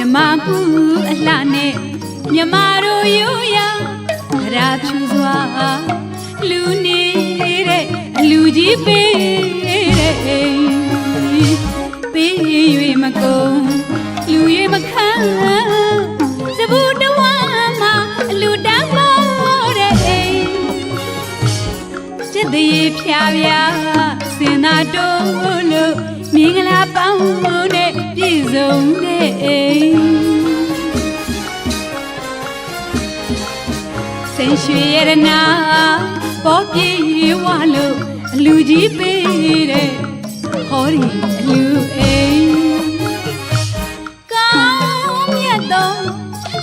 Mama မှုအလှနဲ့မြမတို့ရိုးရာရာဖြူစွာလူနေတဲ့လူကြီးပေးတဲ့ပေး၍မကုန်လူ၍မခံစဘူးတဝမ်းမှာလူတန်းမို့တဲ့จิตသေးဖြာဖြာစင်သာတိုးလို့မင်္ဂလာပေါင်းနဲ့ပြည့်စုံတဲ့စိန်ရွှေရတနာပေါ်ပြေဝလို့အလူကြီးပေးတဲ့ဟောဒီအလူအိမ်ကောင်းမြတ်သော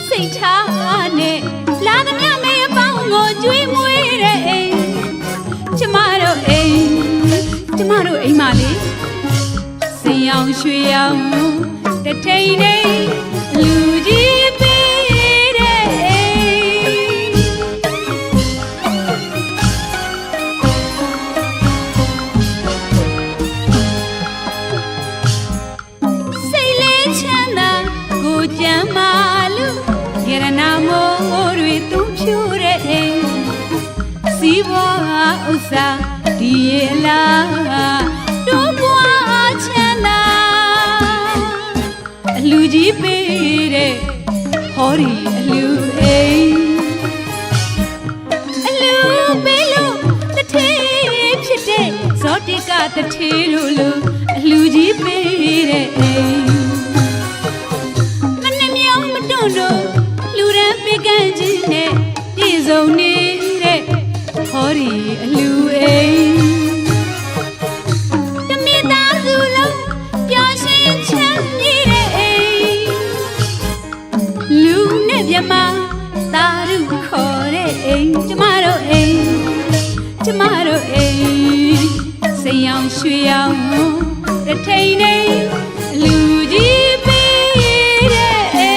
စိတ်ထားနဲ့လာသမျှမေအပေါင်းကိုကျွေးမွေးတဲ့အိမ်ကျမတို့အိမ်မလေးစင်အောင်ရွှေအောင်တထိန်နေလူကြီးပေးတဲ့အိမ်စိတ်လေးချမ်းသာကိုကြမ်းမာလို့ရတနာမိုးတွေသူဖြူတဲ့အိမ်စီးပွားဥစ္စာဒီရလားတို့ဘွားချမ်းသာအလူကြီးပေးတဲ့ဟောဒီအလူအိမ်အလူပေးလို့တထေးဖြစ်တဲ့ဇောတိကတထေးတို့လို့အလူကြီးပေးတဲ့အိမ်မနှမြောင်မတွန့်တို့လူရန်ပေးကမ်းခြင်းနဲ့ပြည့်စုံနေတဲ့ဟောဒီအလူအိမ်မြမသာရုခေါ်တဲ့အိမ်ကျမတို့အိမ်စိန်အောင်ရွှေအောင်တထိန်နေလူကြီးပေးတဲ့အိ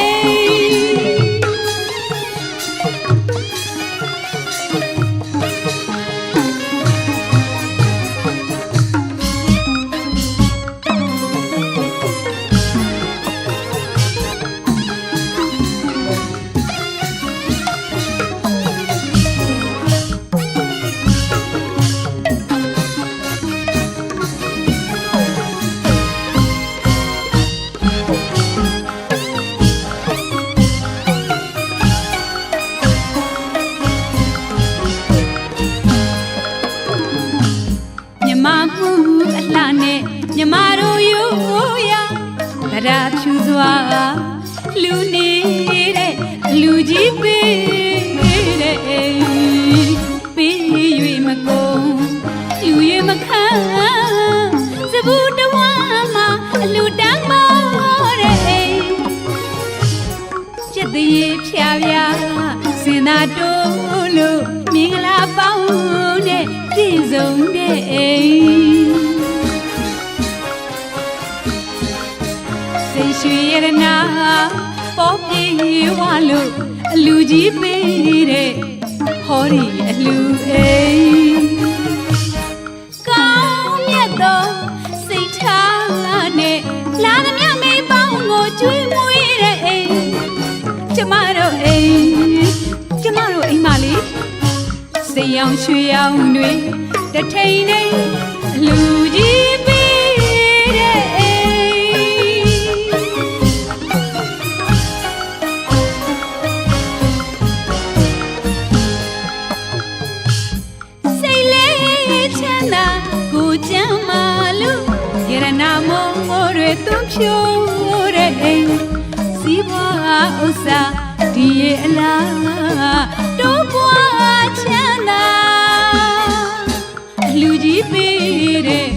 မြမတို့ရိုးရာရာဖြူစွာလူနေတဲ့လူကြီးပေးတဲ့ပေး၍မကုန်လူ၍မခံစဘူးတဝမ်းမှာအလူတန်းမောတဲ့จิตသေးဖြာဖြာစင်သာတိုးလို့မင်္ဂလာပေါင်းနဲ့ပြည့်စုံတဲ့ရွှေရတနာပေါ်ပြေဝလို့အလူကြီးပေးတဲ့ဟောဒီအလူအိမ်ကောင်းမြတ်သောစိတ်ထားနဲ့လာသမျှမေပေါင်းကိုကျွေးမွေးတဲ့အိမ်ကျမတို့အိမ်မလေးစိန်အောင်ရွှေအောင်တွေတထိန်နေအလူကြီးပေးတဲ့ကျမ်းမာလို့ရတနာမိုးတွေသွန်းဖြိုးတဲ့အိမ်စီးပွားဥစ္စာဒီရဲ့အလားတို့ဘွားချမ်းသာအလူကြီးပေးတဲ့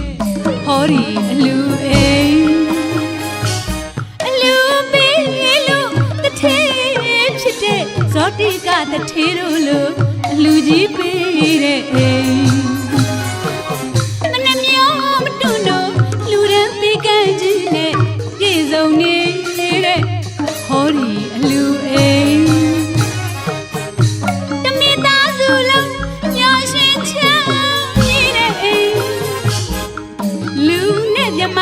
ဟောဒီအလူအိမ်အလူပေးလို့တထေးဖြစ်တဲ့ဇောတိကတထေးတို့လို့အလူကြီးပေးတဲ့အိမ်နေတဲ့ဟောဒီအလူအိမ်တမိသားစုလုံးညရှင်ချမ်းနေတဲ့အိမ်လူနဲ့မြမ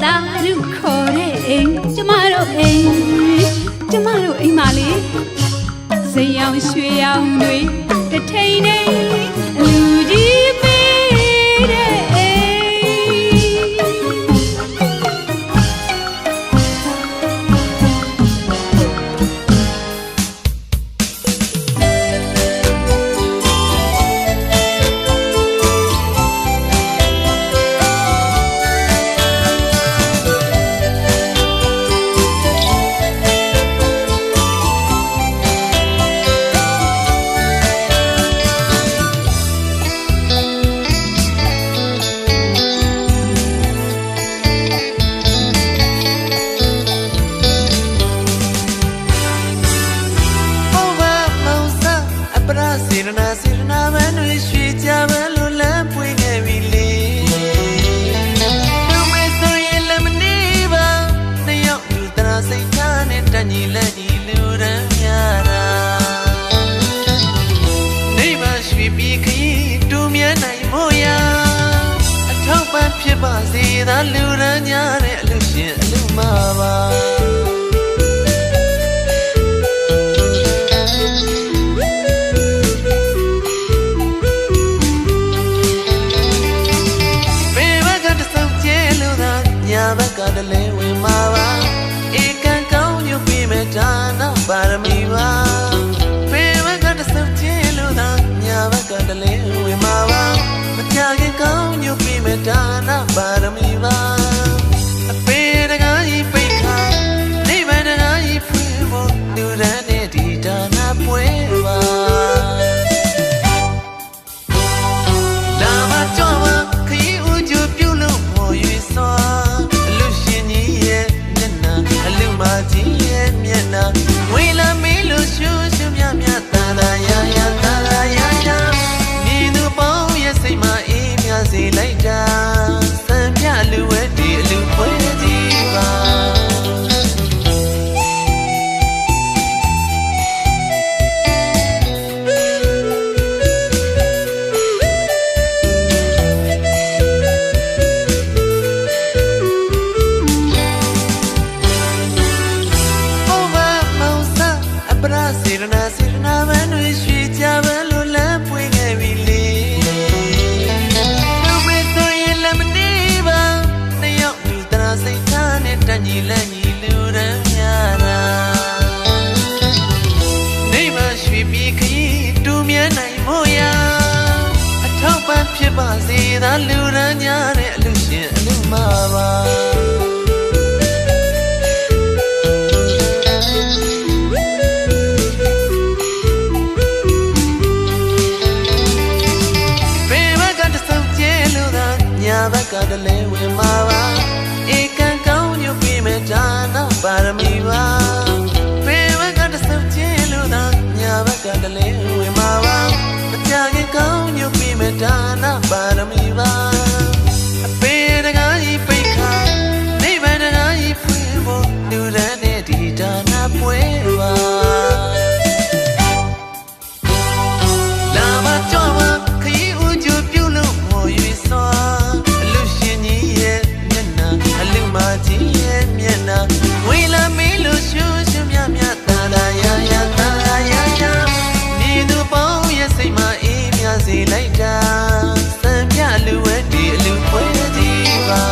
သာရုခေါ်တဲ့အိမ်ကျမတို့အိမ် ရောင်ရွှေရောင်တွေတထိန်နေလူကြီးပေးတဲ့လူရန်ညာတဲ့အလူရှင်အလူမပါဘေဘကတဆုံကျဲလို့သာညာဘက်ကတလဲဝင်မှာပါဧကန်ကောင်းညွတ်ပြီးမဲ့ဒါနပါရမီပါဘေဘကတဆုံကျဲလို့သာညာဘက်ကတလဲဝင်မှာပါမကြခင်ကောင်းညွတ်ပြီးမဲ့ဒါနပါရမီပါအပေတကားကြီးပိတ်ခါနေဗန်တကားကြီးဖွင့်ဖို့လူရန်နဲ့ဒီဒါနပွဲပါလာမကြောပါခရီးဦးကျပြုလို့ပေါ်ရွေးစွာအလူရှင်ကြီးရဲ့မျက်နှာအလူမကြီးရဲ့မျက်နှာဝေလာမေးလို့ရှူရှူမြမြတာတာယာယာတာတာယာယာမြင်သူပေါင်းရဲ့စိတ်မအေးမြစေလိုက်တာစံပြလူဝဲဒီအလူပွဲကြီးပါစေရနာမန်တွေရွှေကြပန်းလိုလမ်းပွင့်ခဲ့ပြီလေလူမေဆိုရင်လည်းမနေပါနှစ်ယောက်လူတရာစိတ်ထားနဲ့တန်ကြီးလက်ကြီးလူရန်များတာနေမရွှေပြီးခရီးတူမြန်းနိုင်မို့ရာအထောက်ပံ့ဖြစ်ပါစေသာလူရန်များတဲ့အလူရှင်အလူမပါဘက်ကတလဲဝင်မှာပါဧကန်ကောင်းညွတ်ပြီးမဲ့ဒါနပါရမီပါဘေဘက်ကတဆုံကျဲလို့သာညာဘက်ကတလဲဝင်မှာပါမကြခင်ကောင်းညွတ်ပြီးမဲ့ဒါနပါရမီပါအပေတကားကြီးပိတ်ခါနေဗန်တကားကြီးဖွင့်ဖို့လူရန်နဲ့ဒီဒါနပွဲပါလာမကြောပါခရီးဦးကျပြုလို့ပေါ်ရွေးစွာကြီးရဲ့မျက်နှာဝေလာမေးလို့ရှူရှူမြမြတာတာယာယာတာတာယာယာမြေသူပေါင်းရဲ့စိတ်မအေးမြစေလိုက်တာစံပြလူဝဲဒီအလူပွဲကြီးပါ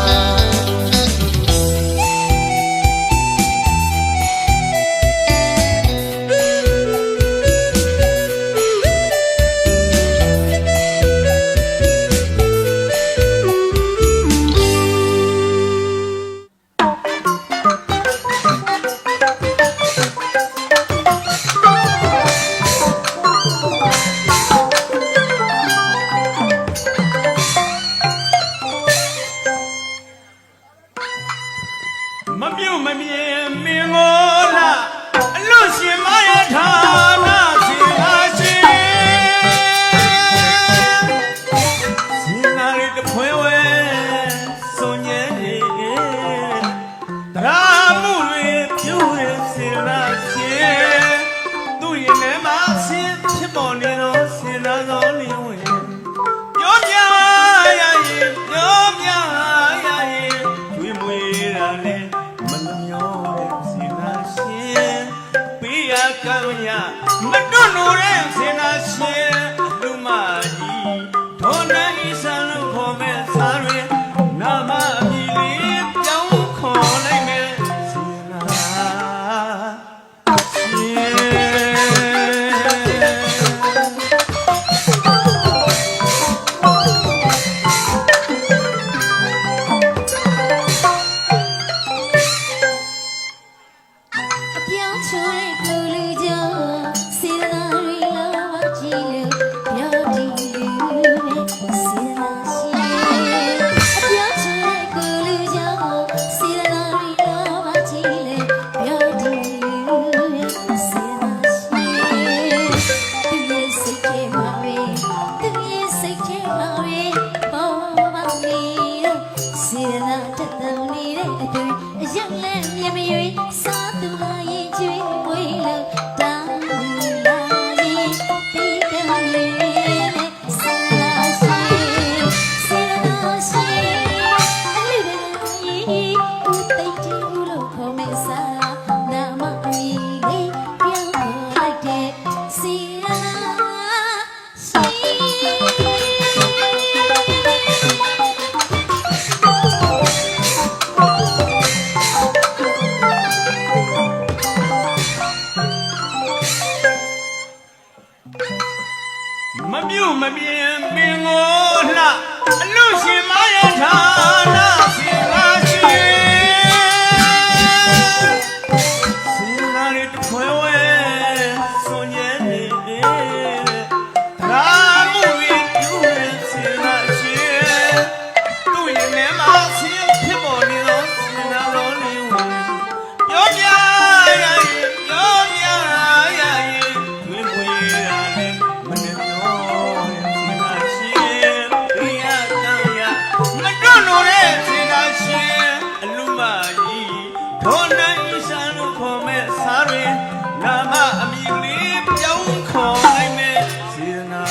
မ နိုတဲ့စေနာရှင်လူမကြီးဒေါ်နိုင်ဆန်လို့ခေါ်မဲ့စားရင်းနာမအမည်လေးပြောင်းခေါ်လိုက်မယ်စေနာမမြုပ်မပြင်းပင်ကိုလှအလူရှင်မရထားနာရှင်လာရှင်စေနာရီတခွဲဝဲစွန်ရဲ့နေရာမှုရင်ကျူးစေနာရှင်သူ့ရင်ထဲမှာဆင်းဖြစ်ပေါ်နေသောစေနာတော်လေးဝင်ပြောပြရရင်ပြောပြရရင်တွင်ပွေရတယ်မနေဒေါ်နိုင်ဆန်လို့ခေါ်မဲ့စားရင်းနာမအမည်လေးပြောင်းခေါ်လိုက်မဲ့စေနာ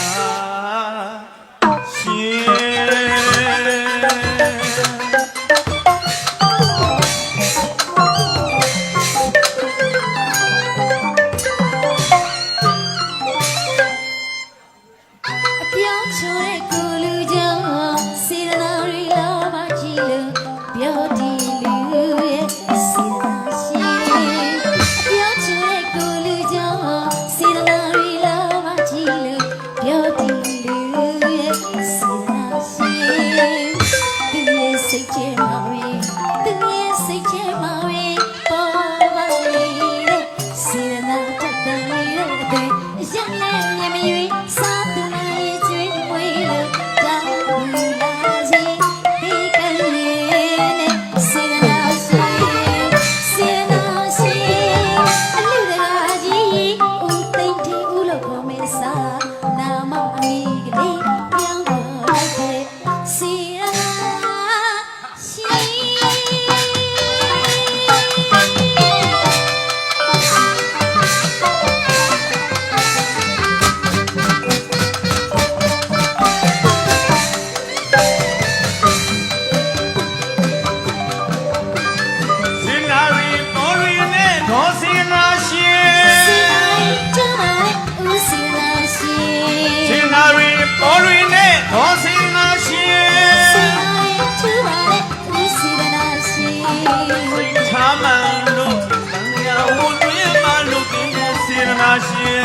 စိ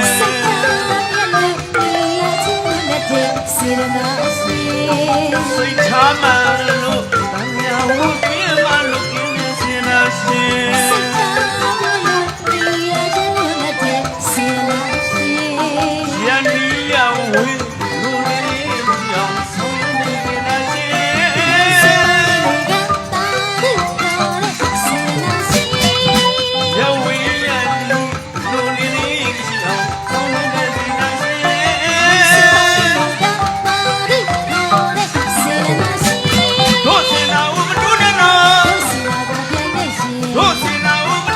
တ်ချမ်းသာလို့တန်မြာဝတ်ပြမလို့กินနေစေနာရှင်စိတ်ချမ်းသာလို့တရားချင်းနဲ့တဲ့စေနာရှင်ရန်ဒီယဝေလူလေးပြောင်းဆုံးနေနာရှင်စေနာတာလို့စေနာရှင်ယဝေရန်လူလေးပြောင်းဆုံးနေနာရှင်တို့စင်နာဦးမတို့နဲ့နော်တို့စင်နာဦးမ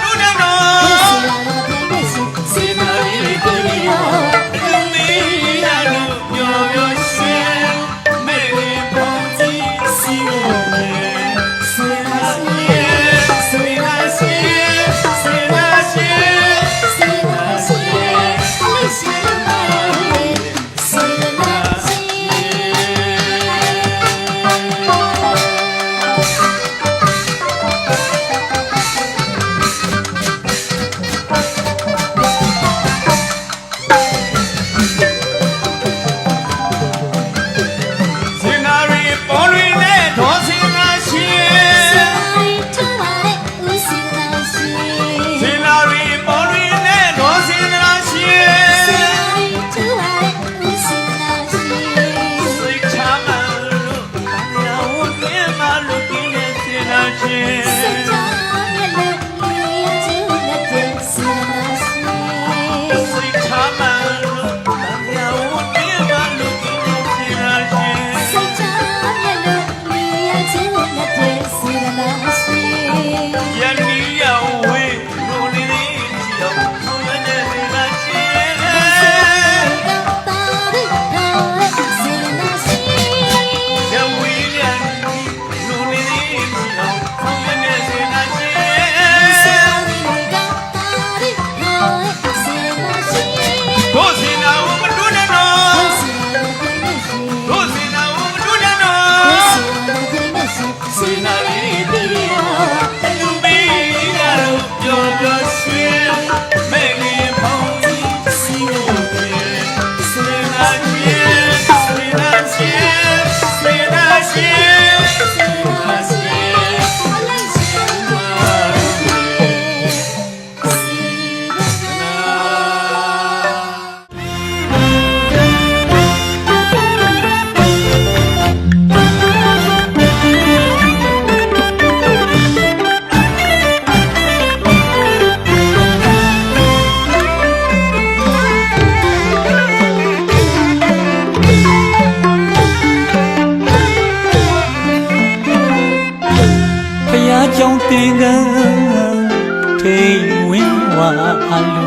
လူ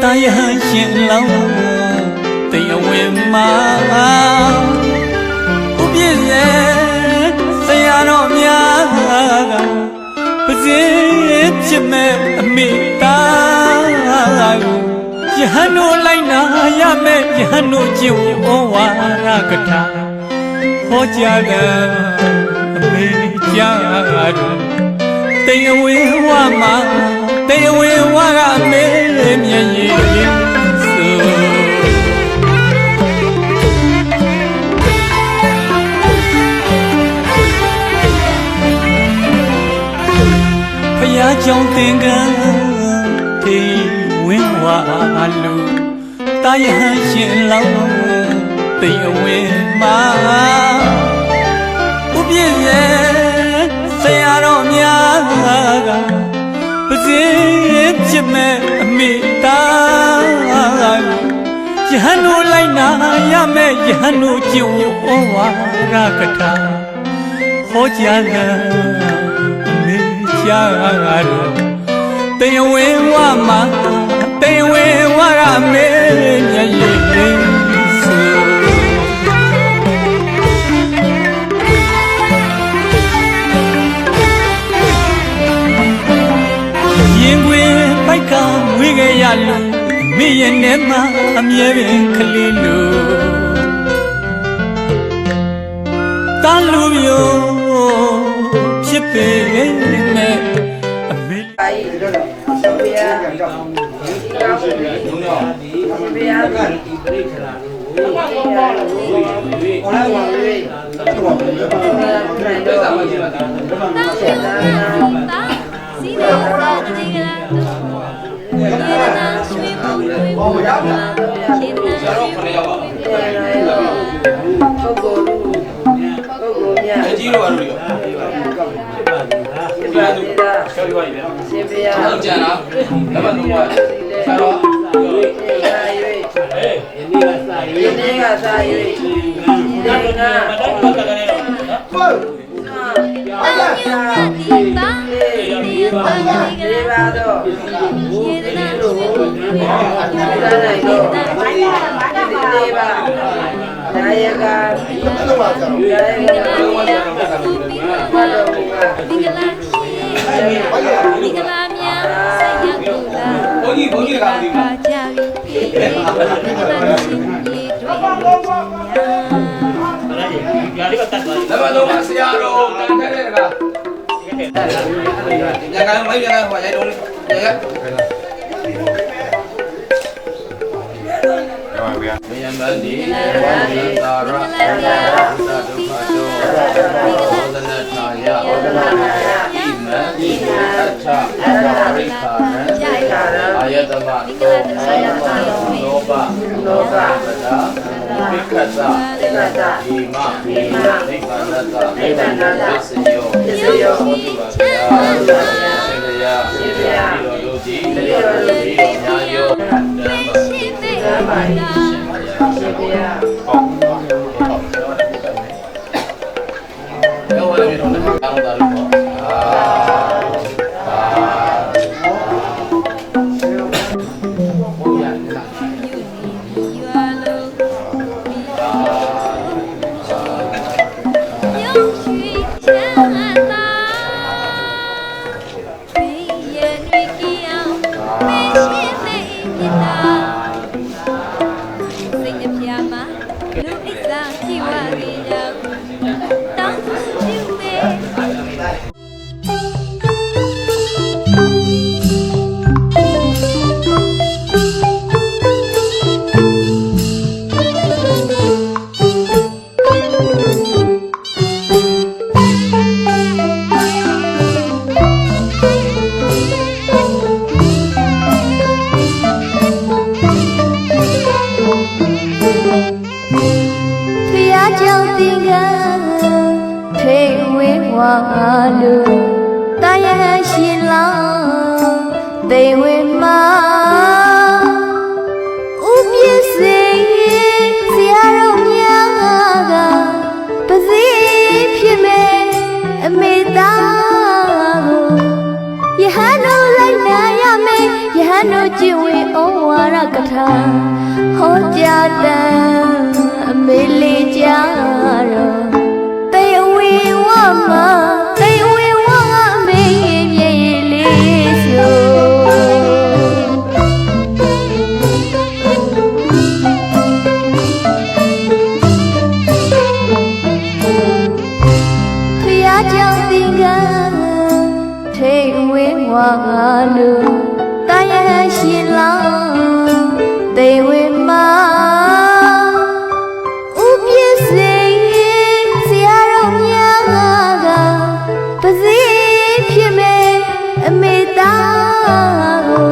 တာယဟန်ရှင်လောင်းတရားဝင်မှာဥပြည့်စေဆရာတော်များကပစေဖြစ်မဲ့အမိသားယဟန်တို့လိုက်နာရမဲ့ယဟန်တို့ကျင့်ဝတ်ဩဝါဒကထာဟောကြားကအမေကြားတော်တရားဝင်ဝါမှာတရားဝင်ဝါကအမေမျက်ရည်ဆိုဖယားကြောင့်သင်္ကန်းထေဝင်ဝါလူတာယဟန်ရှင်လောင်းတရားဝင်မှာဥပြည့်ရဲ့ဆရာတော်များကပစေဖြစ်မဲ့အမိသားယဟန်တို့လိုက်နာရမဲ့ယဟန်တို့ကျင့်ဝတ်ဩဝါဒကထာဟောကြားကအမေကြားတော်တရားဝင်ဝါမှာတရားဝင်ဝါကအမေမျက်ရည်ရင်ခွင်ပိုက်ကဝေးခဲ့ရလို့မိရဲ့နဲ့မှအမြဲပင်ကလေးလို့တန်လူမျိုးဖြစ်ပေမဲ့အမေကြီးတော့လို့ပြောပြရရှင်ပြရအောင်ကြံလားလက်မလုံးပါဆရာတော်ဒီနေ့ကစားရွေးဒီနေ့ကစားရွေးဒီနေ့ကဟုတ်ပါပါတော့ဒီနေ့လို့ဒါနိုင်တော့ဒီပါဒါရကဒါရကဘာလို့မင်္ဂလာရှိမင်္ဂလာများဆက်ရတူတာဘုန်းကြီးကကြပြီဒီလိုရာလေးကတတ်သွားတယ်။ဒါမှတော့ဆရာတော်တန်ခဲ့တဲ့ကရကမိုင်းရကဟိုရိုက်တော့ရကမယံမတိဝန္တာရသဒုက္ခတောသောဒနာထာယဣမံအထရိခာရအာယတမလောဘပဒါမိက္ခသဒီမနိဗ္ဗာန်သပစ္စယောဟောတုပါဗျာရှင်ဘုရားဒီတော်တို့ဒီညာယောဓမ္မရှင်ဘုရားဟုတ်ဟုတ်ရောလည်းတော့တောင်းတာလို့ပေါ့ ဟန်တို့ကျင့်ဝတ်ဩဝါဒကထာဟောကြားတန်အမေလေးကြတော့တေဝေဝမတေဝေဝအမေမြေလေးဆိုဖျားကြောင့်သင်္ကန်းထေဝေဝလူတာယရှင်လောင်းတေဝေမဥပစ္စေဆရာတော်များကပစီဖြစ်မဲ့အမေသားကို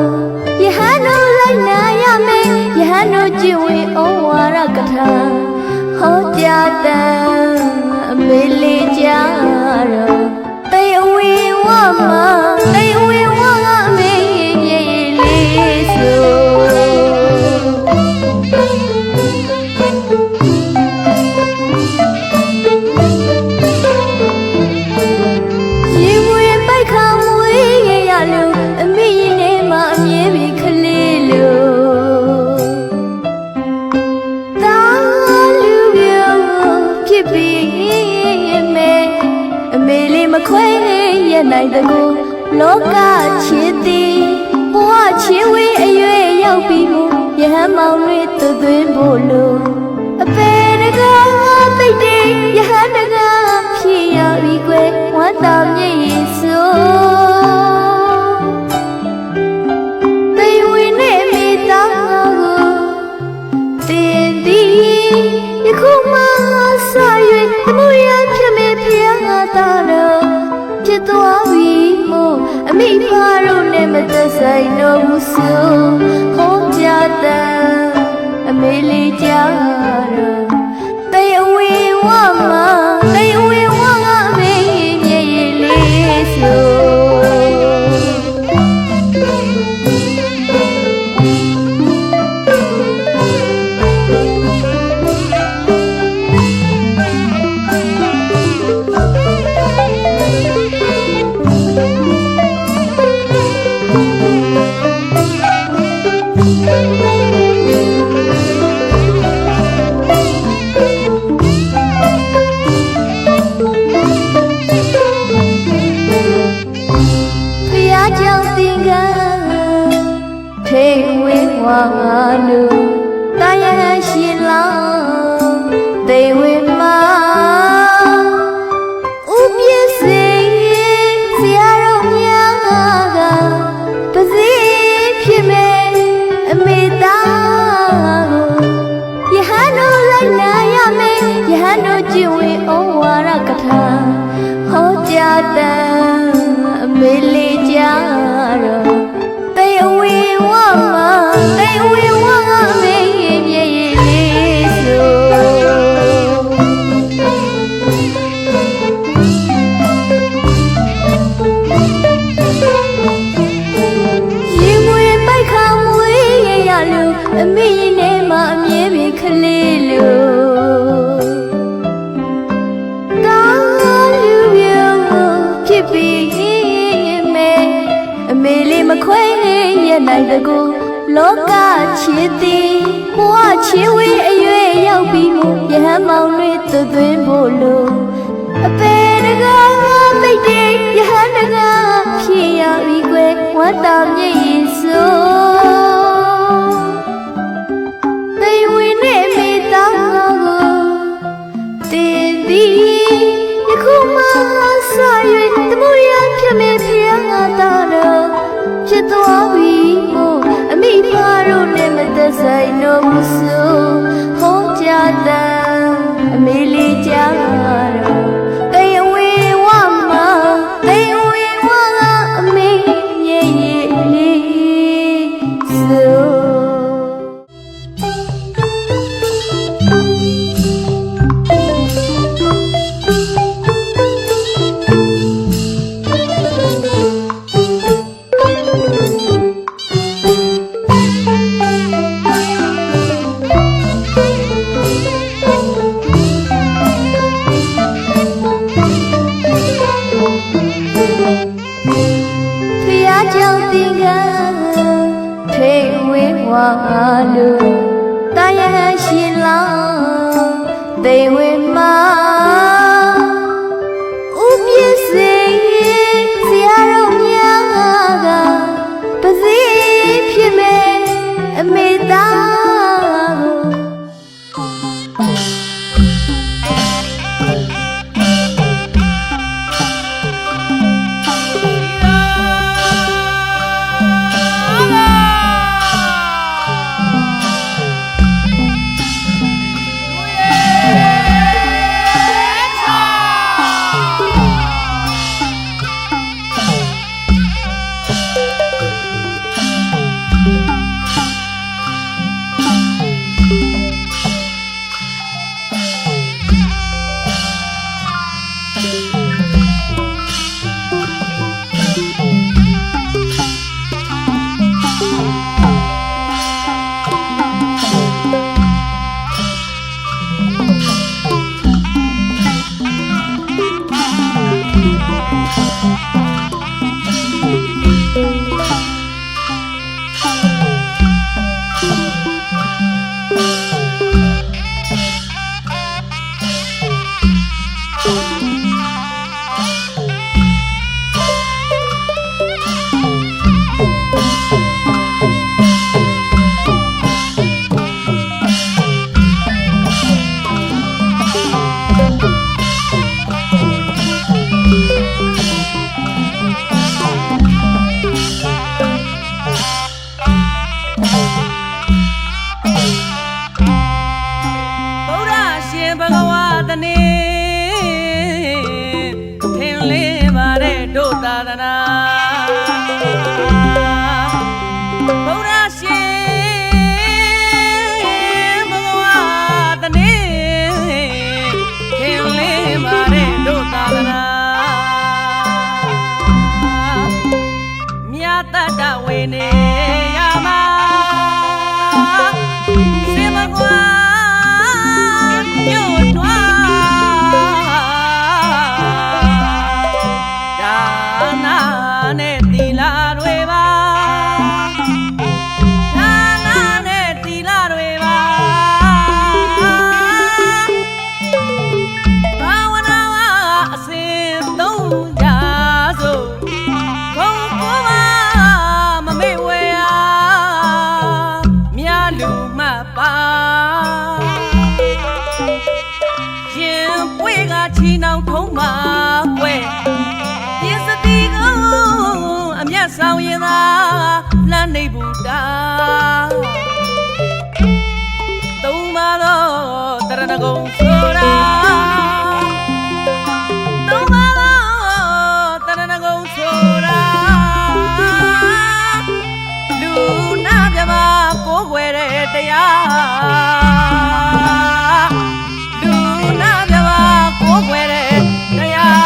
ယဟန်တို့လိုက်နာရမယ်ယဟန်တို့ကျင့်ဝတ်ဩဝါဒကထာဟောကြားတန်အမေလေးကြတော့တေဝေဝမတေဝေဝအမေလေးဆိုရင်ဝင်ပိုက်ခါမွေးရလို့အမေရင်ထဲမှာအမြဲပဲခလေးလို့တာလူပြောဖြစ်ပြီးမယ်အမေလေးမခွဲရနိုင်တကူလောကချစ်သည်ဘဝချင်းဝေးအရွယ်ရောက်ပြီးမို့ယဟန်မောင်တွေသွသွင်းဖို့လို့အပေတကားသိတဲ့ယဟန်တကားဖြစ်ရပြီကွယ်ဝမ်းသာမြည်ရစို့တေဝေနဲ့မိသားကိုတင်သည်ယခုမှစ၍တမှုရဖြစ်မေဖျားတာတော့ဖြစ်သွားပြီမို့အမိဖားတို့နဲ့မသက်ဆိုင်တော့ဘူးဆိုဟောကြားတန်အမေလေးကြတော့တေဝေဝမတေဝေဝအမေမြေလေးဆိုထေဝေဝလူတာယရှင်လောင်းတေဝေမဥပစ္စေဆရာတော်များကပစီဖြစ်မဲ့အမေသားကိုယဟန်တို့လိုက်နာရမယ်ယဟန်တို့ကျင့်ဝတ်ဩဝါဒကထာဟောကြားတန်အမေလေးကြတော့တေဝေဝမတေဝေဝအမေမြေလေးဆိုရင်ဝင်ပိုက်ခါမွေးရလို့အမေရင်ထဲမှာအမြဲပဲခလေးလို့တာလူပြောဖြစ်ပြီးမယ်အမေလေးမခွဲရနိုင်တကူလောကချစ်သည်ဘဝချင်းဝေးအရွယ်ရောက်ပြီးမို့ယဟန်မောင်တွေသွသွင်းဖို့လို့အပေတကားသိတဲ့ယဟန်တကားဖြစ်ရပြီကွယ်ဝတ်တာမြည်ရစို့တေဝေနဲ့မိသားကိုတင်သည်ယခုမှစ၍တမှုရဖြစ်မေဖျားတာတော့ဖြစ်သွားပြီမို့အမိဖားတို့နဲ့မသက်ဆိုင်တော့ဘူးဆိုဟောကြားတန်အမေလေးကြတော့တေဝေဝမတေဝေဝအမေမြေလေးဆို လို့တာရရှိလောင်းသိဝေမာဥပြည့်စေဆရာတော်များကပစီဖြစ်မဲ့အမေသားကိုဆောင်ရင်သာလမ်းနေဘူးတာသုံးပါတော့တရဏဂုံဆိုတာသုံးပါတော့တရဏဂုံဆိုတာလူနာပြမကိုးွယ်တဲ့တရားလူနာပြမကိုးွယ်တဲ့တရား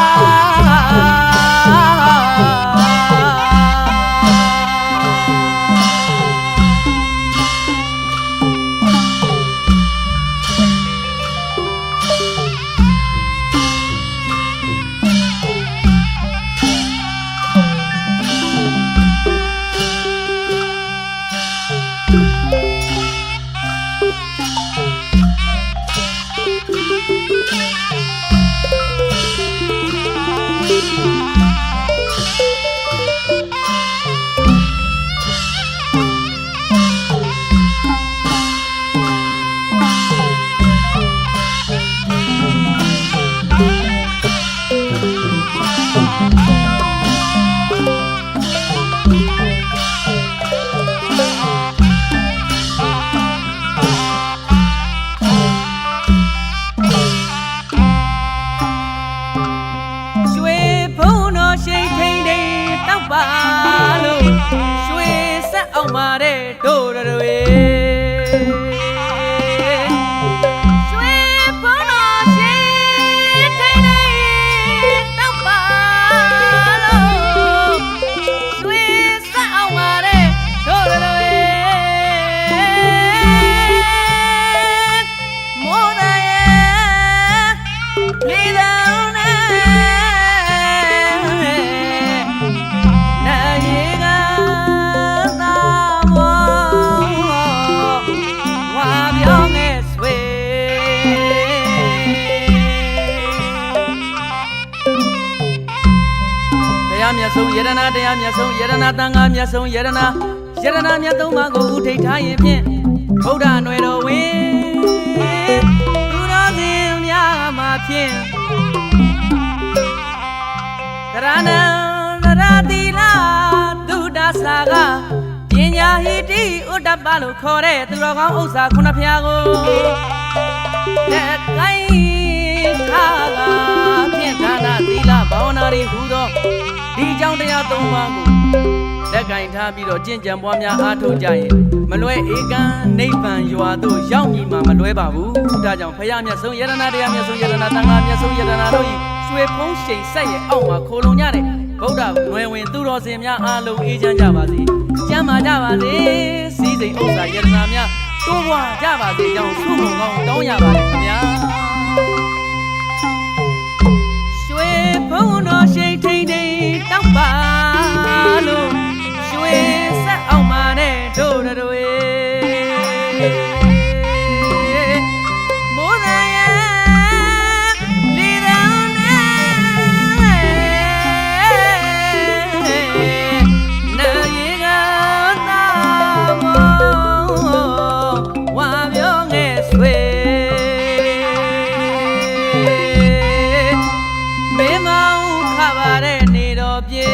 ဆုံးယရနာတရားမြတ်ဆုံးယရနာတန်ခါမြတ်ဆုံးယရနာမြတ်သုံးပါးကိုဥထိတ်ထားရင်ဖြင့်ဗုဒ္ဓအနွယ်တော်ဝင်သူတော်စင်များမှာဖြင့်ကရဏံသရတိလာသုဒ္ဓဆာကပညာဟိတိဥဒ္ဓပလို့ခေါ်တဲ့သူတော်ကောင်းဥစ္စာခုနှစ်ဖျားကိုလက်ကိုင်းထားကဖြင့်ဒါနသီလဘာဝနာတွေဟူသောဒီအကြောင်းတရားသုံးပါးကိုလက်ကင်ထားပြီးတော့ကျင့်ကြံပွားများအားထုတ်ကြရင်မလွဲဧကံနိဗ္ဗာန်ရွာသို့ရောက်မည်မှာမလွဲပါဘူးဒါကြောင့်ဖယားမြတ်ဆုံးယရနာတရားမြတ်ဆုံးယရနာတန်ခါမြတ်ဆုံးယရနာတို့ဤရွှေဖုံးရှိန်ဆက်ရဲ့အောက်မှာခိုလုံကြတဲ့ဗုဒ္ဓနွယ်ဝင်သူတော်စင်များအားလုံးအေးချမ်းကြပါစေကျမ်းမာကြပါစေစည်းစိမ်ဥစ္စာယရနာများတိုးပွားကြပါစေကြောင်းဆုမွန်ကောင်းတောင်းရပါတယ်ခင်ဗျာရွှေဖုံးတော်ရှိန်ထိန်ထိန်တောက်ပါလို့ရွှေဆက်အောင်ပါနဲ့တို့တွေမိုးတဲ့လီတန်းနဲ့နာရီကသာမောဝါပြောငယ်ဆွေမင်းမောင်ခပါတဲ့နေတော်ပြေ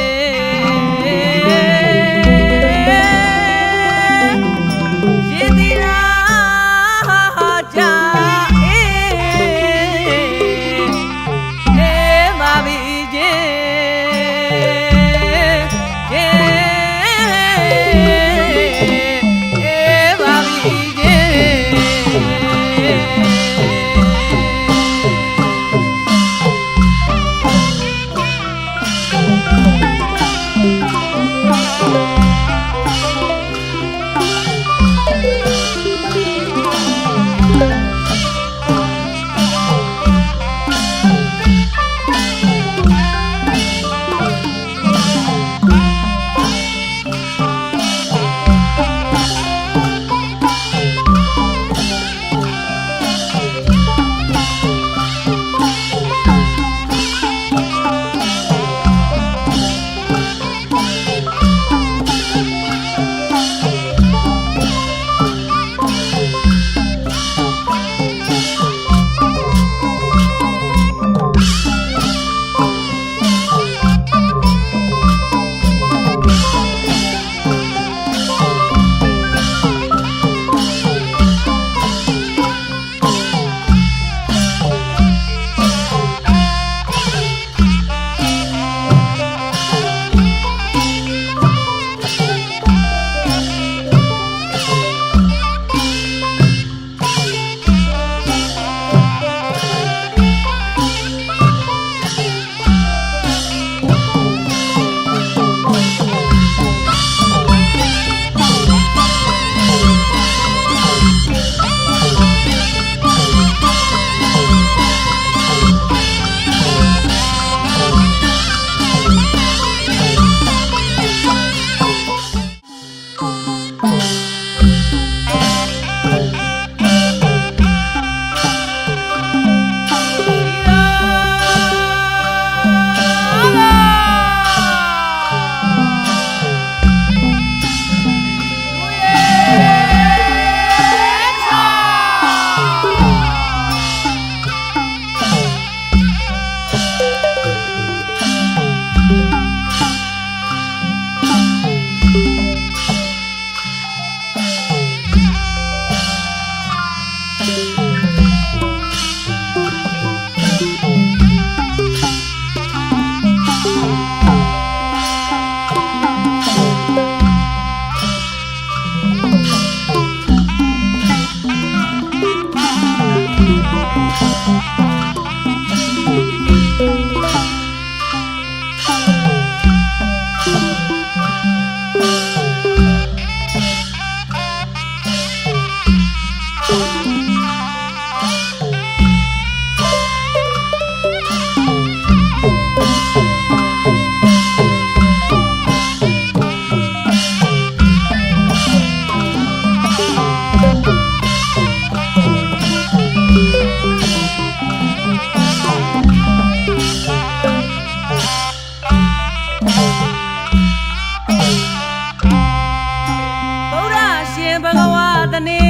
ဘဂဝါတနေ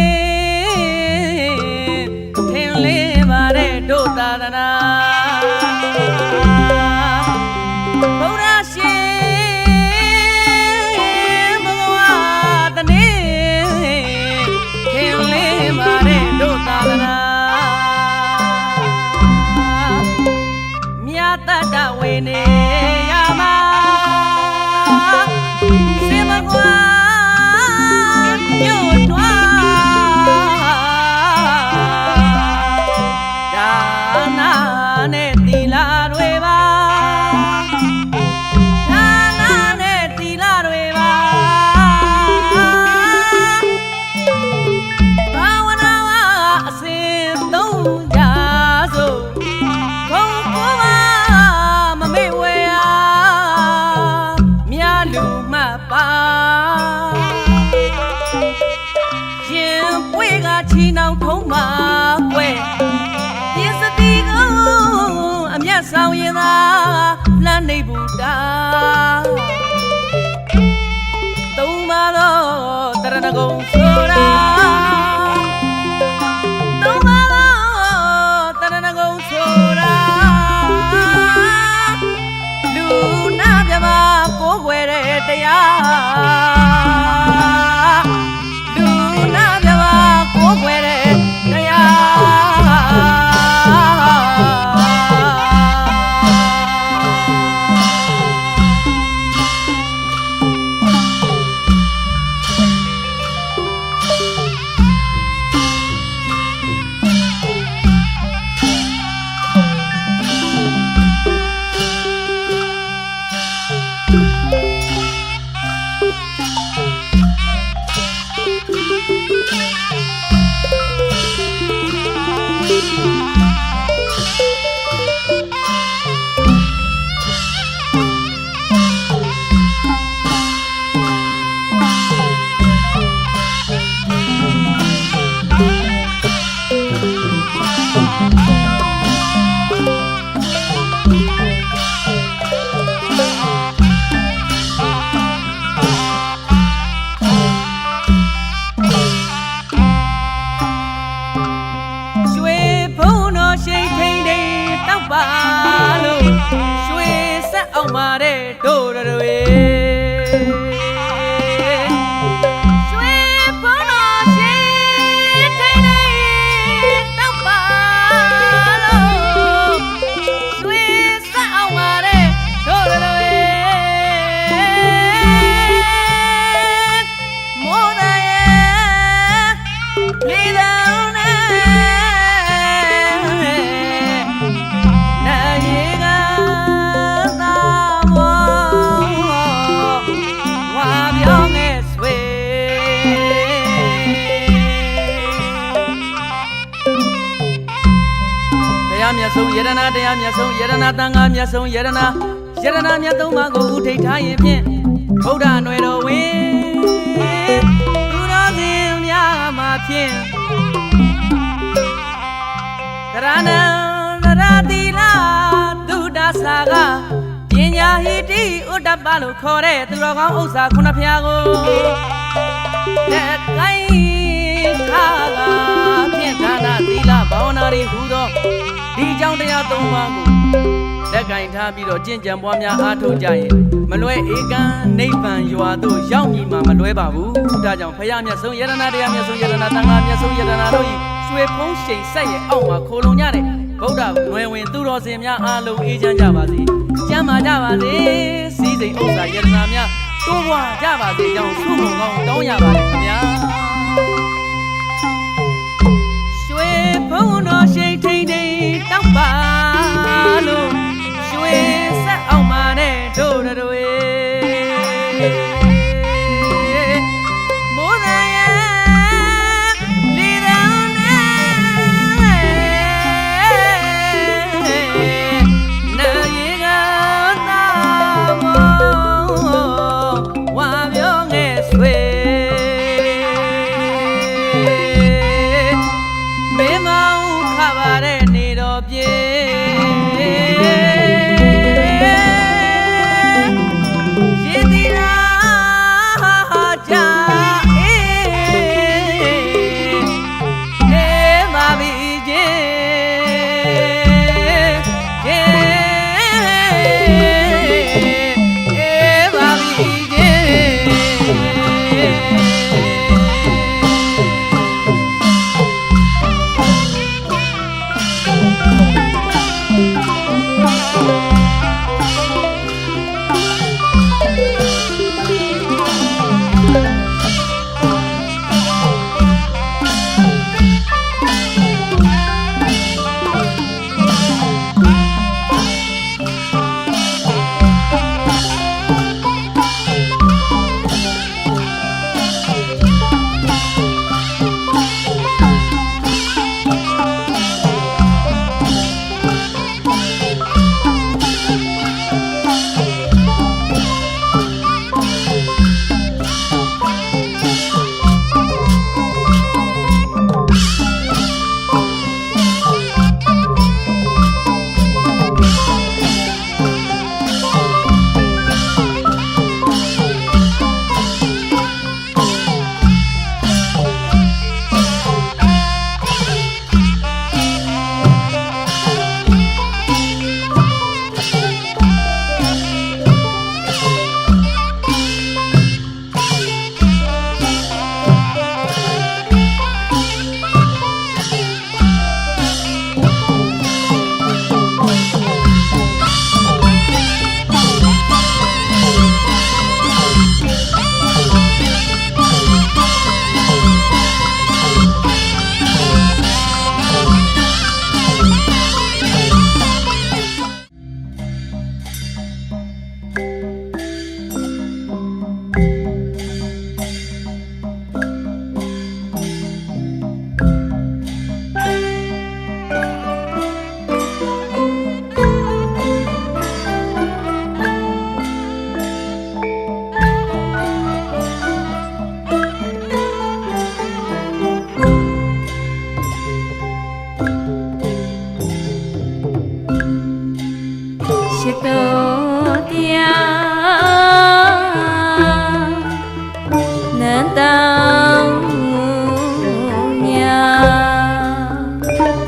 ထင်လေးပါတဲ့တို့သာသနာဘုရားရှင်ဘဂဝါတနေထင်လေးပါတဲ့တို့သာသနာမြတ်တတဝေနေရမှာစေမကွာညို့တွားဒါနာနဲ့တီလာတွေပါဒါနာနဲ့တီလာတွေပါဘာဝနာအစဉ်သုံးကြစို့ဘုံကိုပါမမေ့ဝဲရမြားလူမှပါရင်ပွေကချီနှောင်ထုံးမှာကွယ်ပြင်းစတိကအမျက်ဆောင်ရင်သာလှမ်းနေဘူးတာသုံးပါတော့တရဏဂုံဆိုတာသုံးပါတော့တရဏဂုံဆိုတာလူနာပြမကိုးွယ်တဲ့တရားလူနာပြမကိုးွယ်တဲ့တရားရွှေဆက်အောင်ပါတဲ့တို့တွေရွှေဘုံတော်ရှိထိန်ထိန်တောက်ပါလို့ရွှေဆက်အောင်ပါတဲ့တို့တွေမိုးတဲ့လေတော်နဲ့မြတ်ဆုံးယရနာတရားမြတ်ဆုံးယရနာတန်ခါမြတ်ဆုံးယရနာမြတ်သုံးပါးကိုဥထိတ်ထားရင်ဖြင့်ဗုဒ္ဓနွယ်တော်ဝင်သူတော်စင်များမှာဖြင့်ကရဏံနရတိလာသုဒ္ဓဆာကပညာဟိတိဥဒ္ဓပလို့ခေါ်တဲ့သူတော်ကောင်းဥစ္စာခုနှစ်ဖျားကိုလက်ကိုင်းခါကဖြင့်ဒါနသီလဘာဝနာတွေဟူသောဒီကြောင့်တရားသုံးပါးကိုလက်ကင်ထားပြီးတော့ကျင့်ကြံပွားများအားထုတ်ကြရင်မလွဲဧကံနိဗ္ဗာန်ရွာသို့ရောက်မည်မှာမလွဲပါဘူးဒါကြောင့်ဖယားမြတ်ဆုံးယရနာတရားမြတ်ဆုံးယရနာသံဃာမြတ်ဆုံးယရနာတို့၏ရွှေဖုံးရှိန်ဆက်ရဲ့အောက်မှာခိုလုံကြတဲ့ဗုဒ္ဓနွယ်ဝင်သူတော်စင်များအားလုံးအေးချမ်းကြပါစေကျမ်းမာကြပါစေစည်းစိမ်ဥစ္စာယရနာများတိုးပွားကြပါစေကြောင်းဆုမွန်ကောင်းတောင်းရပါတယ်ခင်ဗျာရွှေဖုံးတော်ရှိန်ထိန်ထိန်တောက်ပါလို့ရွှေဆက်အောင်ပါနဲ့တို့တွေမိုးတဲ့လေတော်နဲ့နာရီကသာမောဝါပြောငယ်ဆွေမင်းမောင်ခပါတဲ့နေတော်ပြေရည်ဒီလာကြအေး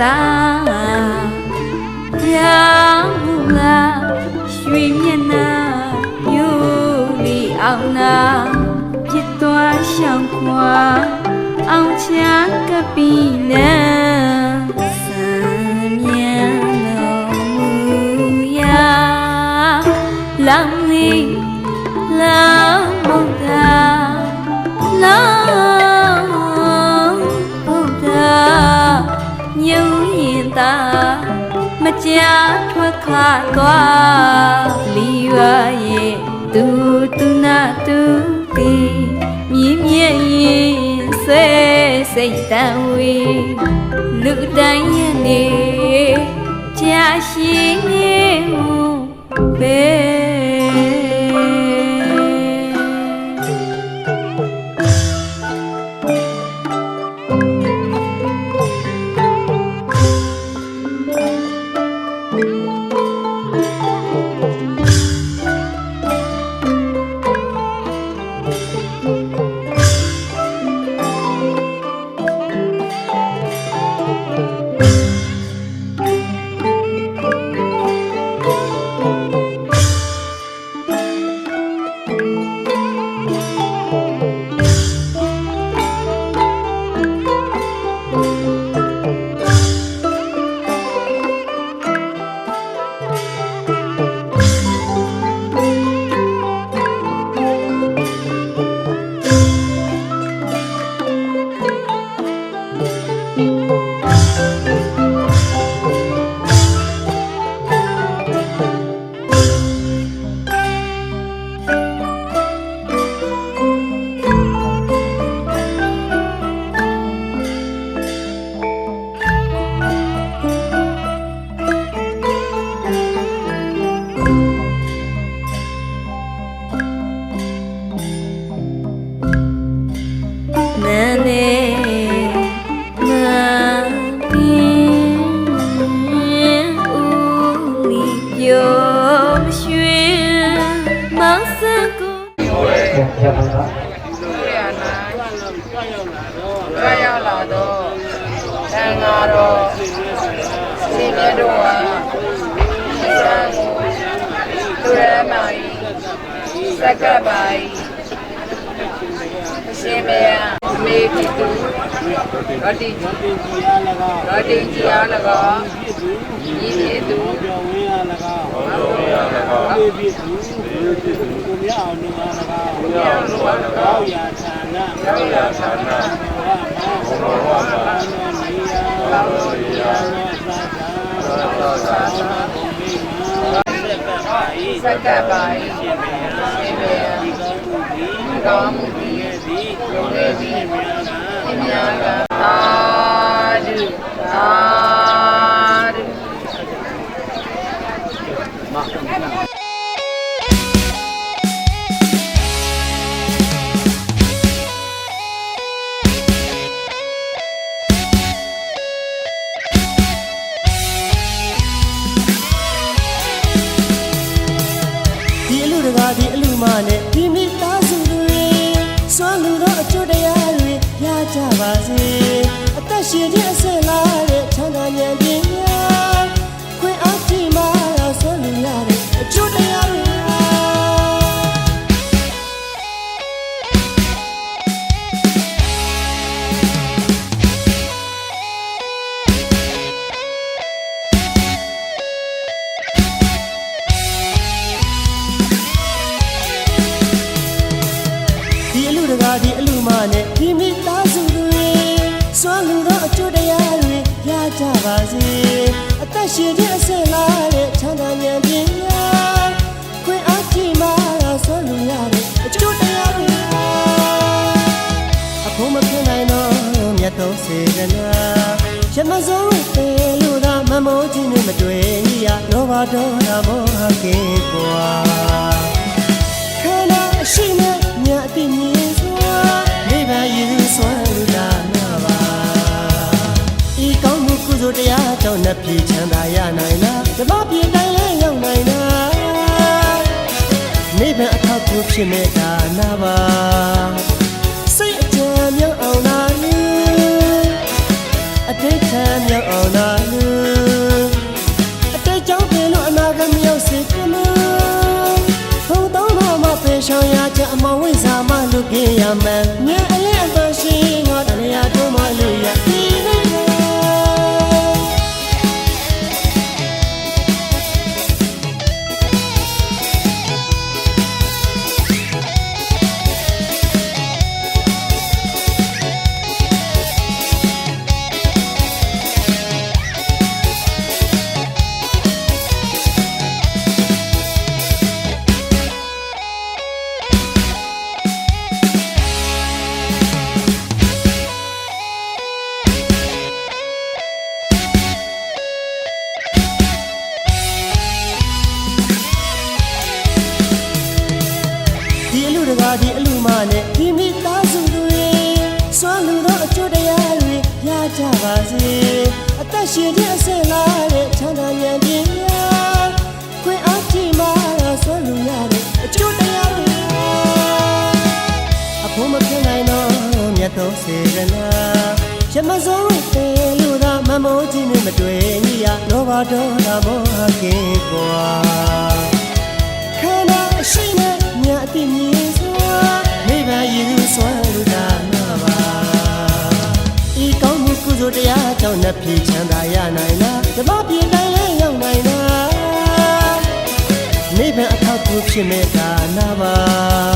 တာရောင်လာရွှေမျက်နှာမျိုးလေးအောင်နာပြစ်သွားရှောင်ခွာအောင်ချာကပီနံစံမြန်တော်မူရာလောင်လေးလောင်မုတ်တာလောင်မုတ်တာညူရင်သာမကြာထွက်ခါသွားလီရွာရဲ့သူနာသူတီမြင်းမြဲရင်ဆွဲစိတ်တန်ဝေလူတိုင်းရဲ့နေကြာရှိနေပဲ ရောက်လာတော့တန်ဃာတော်ရှင်မြတ်တို့ဟာဆံကိုသူရမိုင်စက္ကပိုင်ရှင်မယမေတိတုရတိကြီးအား၎င်းဤဖြစ်သူပြောဝင်းအား၎င်းဤဖြစ်သူကိုမြအောင်လူအား၎င်းကောင်းရာဌာနဝါမနေယစက္ကပိုင်ရှင်မယဒီကောင်းမှုဒီမြာကသာဓုသာဓုဒီအလူတကာဒီအလူမနဲ့ဒီမိသားစုတွေစွမ်းလူတော့အကျွတ်တရားတွေရကြပါစေအသက်ရှင်ခြင်းအစင်လာတဲ့ချမ်းသာဉာဏ်ပညာခွင့်အားကြီးမှစွမ်းလူရတဲ့အကျွတ်တရားတွေဒီအလူမနဲ့ဒီမိသားစုတွေစွမ်းလူတော့အကျွတ်တရားတွေရကြပါစေအသက်ရှင်ခြင်းအစင်လာတဲ့ချမ်းသာဉာဏ်ပညာခွင့်အားကြီးမှစွမ်းလူရတဲ့အကျွတ်တရားတွေအခုမဖြစ်နိုင်တော့မြတ်သောစေတနာရမစိုးပေလို့သာမမိုးခြင်းတွေမတွေ့ညီရလောဘဒေါသမောဟကင်းကွာခန္ဓာအရှိနဲ့မြတ်အတိမြင်နိဗ္ဗာန်ရည်သူစွမ်းလူလာနာပါဤကောင်းမှုကုသိုလ်တရားကြောင့်နှပြေချမ်းသာရနိုင်လားဓမ္မပြေတိုင်းလဲရောက်နိုင်လားနိဗ္ဗာန်အထောက်အကူဖြစ်မဲ့ဒါနာပါစိတ်အကြံမြောက်အောင်လားအတိတ်ထမြောက်အောင်လား ရှင်တဲ့အဆက်လာတဲ့ချမ်းသာဉာဏ်ပညာခွင့်အားကြည့်မှာဆွဲလို့ရတဲ့အကျိုးတရားတွေအဖို့မဖြစ်နိုင်တော့မြတ်သောစေရနာရမစိုးတဲ့လူသာမမိုးခြင်းနဲ့မတွေ့ညီရလောဘဒေါသမောဟကင်းကွာခန္ဓာအရှိနဲ့မြတ်အတိမြင်စွာနိဗ္ဗာန်ယူစွာလူသာနာပါဤကောင်းမှုကုသိုလ်တရားကြောင့်နှပ်ပြေချမ်းသာရနိုင်လားဓမ္မပြေတိုင်းလည်းရောက်နိုင်လားနိဗ္ဗာန်အထောက်အကူဖြစ်မဲ့ဒါနာပါ